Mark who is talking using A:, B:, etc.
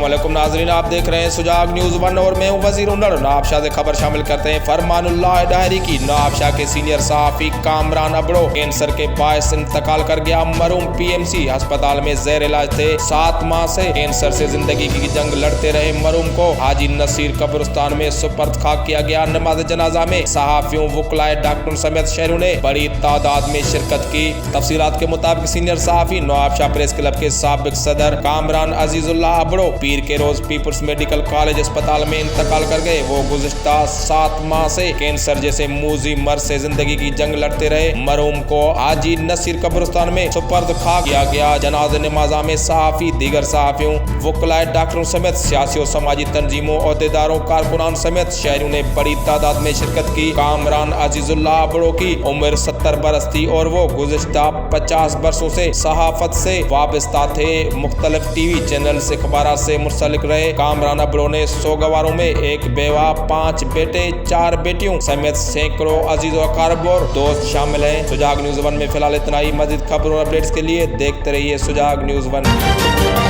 A: अस्सलामुअलैकुम नाज़रीन, आप देख रहे हैं सुजाग न्यूज़ 1 और मैं हूं वज़ीर उन्नड़। नवाबशाह से खबर शामिल करते हैं। फरमानुल्लाह डायरी की नवाबशाह के सीनियर सहाफ़ी कामरान अबड़ो कैंसर के बायस इंतकाल कर गया। मरहूम पीएमसी अस्पताल में ज़ेर इलाज थे। 7 माह से कैंसर से जिंदगी की जंग लड़ते रहे मरहूम को हाजी नसीर कब्रिस्तान में सुपर्द खाक किया गया। नमाज जनाजा में सहाफ़ियों, वकलाए, डॉक्टरों समेत शहरों ने बड़ी तादाद में शिरकत की। तफसीलात के मुताबिक सीनियर सहाफ़ी नवाबशाह प्रेस क्लब के साबिक सदर कामरान अजीजुल्लाह अबड़ो पीर के रोज पीपुल्स मेडिकल कॉलेज अस्पताल में इंतकाल कर गए। वो गुज़िश्ता 7 माह से कैंसर जैसे मूजी मर्ज से जिंदगी की जंग लड़ते रहे। मरहूम को हाजी नसीर कब्रिस्तान में सुपर्द खाक किया गया। जनाज़े नमाज़ा में सहाफ़ी, दीगर सहाफ़ियों, वकलाए, डॉक्टरों समेत सियासी और समाजी तंजीमों, ओहदेदारों, कारकुनान समेत शहरियों ने बड़ी तादाद में शिरकत की। कामरान अजीजुल्लाह अबड़ो की उम्र 70 बरस थी और वो गुज़िश्ता 50 बरसों से सहाफत से वाबस्ता थे। मुख्तलिफ टीवी चैनल से अखबारात से मुंसलिक रहे। कामरान अबड़ो ने 100 गवारों में 1 बेवा, 5 बेटे, 4 बेटियों समेत सैकड़ों अजीज और अकारिब और दोस्त शामिल हैं। सुजाग न्यूज़ 1 में फिलहाल इतना ही। मज़ीद खबरों और अपडेट्स के लिए देखते रहिए सुजाग न्यूज़ 1।